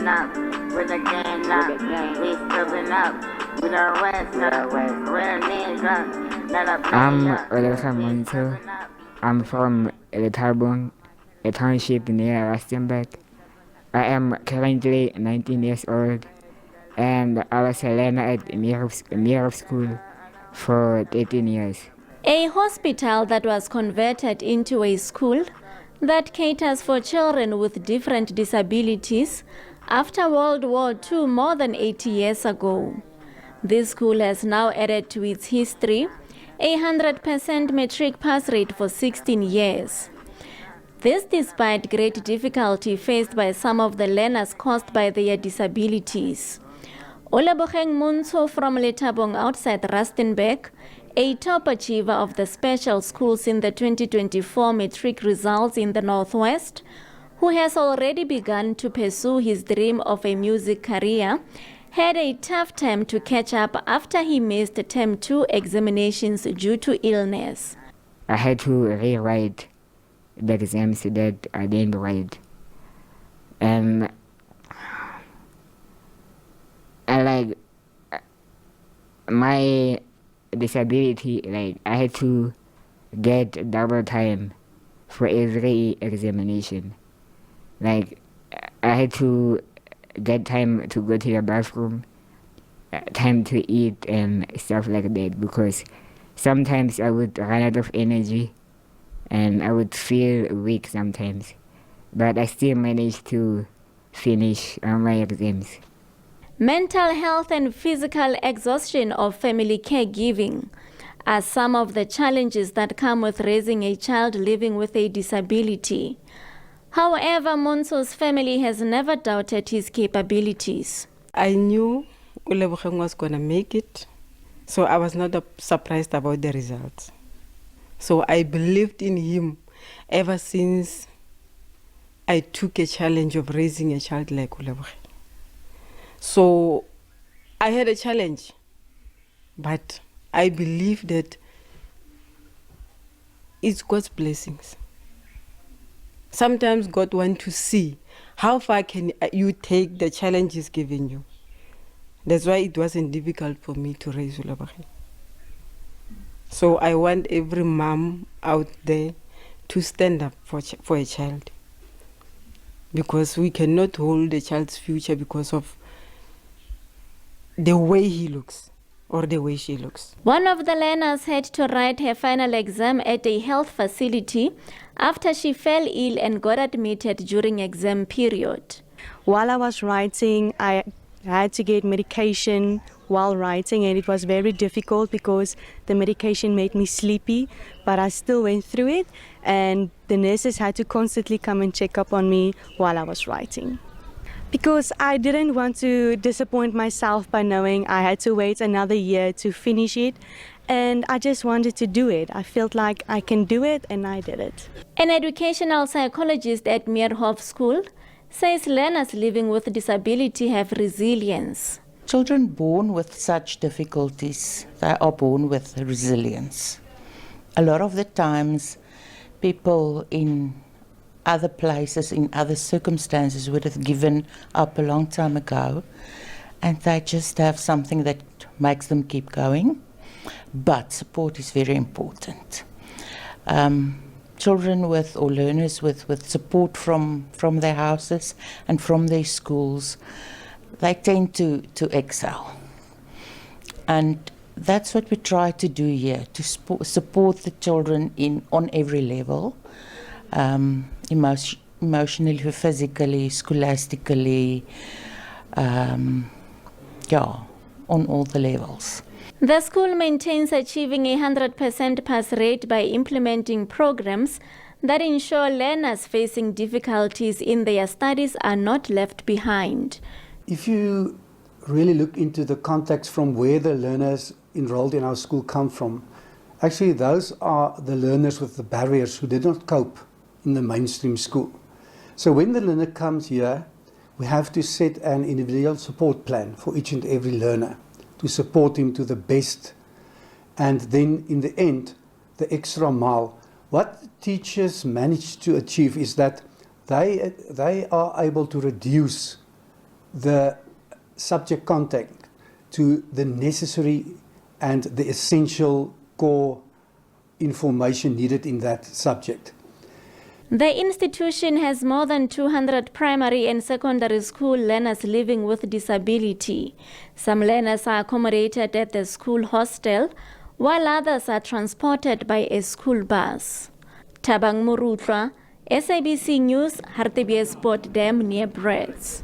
stepping up with the gang up. We stepping up with our rest up. Real niggas, not a I'm Meerhof Morutloa. I'm from Thabang, a township near Rustenburg. I am currently 19 years old, and I was a learner at Meerhof School for 13 years. A hospital that was converted into a school that caters for children with different disabilities after World War II more than 80 years ago. This school has now added to its history a 100% matric pass rate for 16 years. This despite great difficulty faced by some of the learners caused by their disabilities. Oleboheng Munso from Thabang outside Rustenburg, a top achiever of the special schools in the 2024 matric results in the Northwest, who has already begun to pursue his dream of a music career, had a tough time to catch up after he missed Term 2 examinations due to illness. I had to rewrite the exams that I didn't write. And my disability, I had to get double time for every examination. I had to get time to go to the bathroom, time to eat and stuff like that, because sometimes I would run out of energy and I would feel weak sometimes. But I still managed to finish my exams. Mental health and physical exhaustion of family caregiving are some of the challenges that come with raising a child living with a disability. However, Monso's family has never doubted his capabilities. I knew Oleboheng was going to make it, so I was not surprised about the results. So I believed in him ever since I took a challenge of raising a child like Oleboheng. So I had a challenge, but I believe that it's God's blessings. Sometimes God wants to see how far can you take the challenges given you. That's why it wasn't difficult for me to raise Oleboheng. So I want every mom out there to stand up for a child, because we cannot hold a child's future because of the way he looks or the way she looks. One of the learners had to write her final exam at a health facility after she fell ill and got admitted during exam period. While I was writing, I had to get medication while writing, and it was very difficult because the medication made me sleepy, but I still went through it, and the nurses had to constantly come and check up on me while I was writing. Because I didn't want to disappoint myself by knowing I had to wait another year to finish it, and I just wanted to do it. I felt like I can do it, and I did it. An educational psychologist at Meerhof School says learners living with disability have resilience. Children born with such difficulties, they are born with resilience. A lot of the times, people in other places, in other circumstances, would have given up a long time ago, and they just have something that makes them keep going. But support is very important. Children with, or learners with support from their houses and from their schools, they tend to excel. And that's what we try to do here, to support the children on every level. Emotionally, physically, scholastically, on all the levels. The school maintains achieving a 100% pass rate by implementing programs that ensure learners facing difficulties in their studies are not left behind. If you really look into the context from where the learners enrolled in our school come from, actually those are the learners with the barriers who did not cope in the mainstream school. So when the learner comes here, we have to set an individual support plan for each and every learner to support him to the best. And then in the end, the extra mile. What teachers manage to achieve is that they are able to reduce the subject content to the necessary and the essential core information needed in that subject. The institution has more than 200 primary and secondary school learners living with disability. Some learners are accommodated at the school hostel, while others are transported by a school bus. Thabang Morutloa, SABC News, Hartbeespoort Dam near Brits.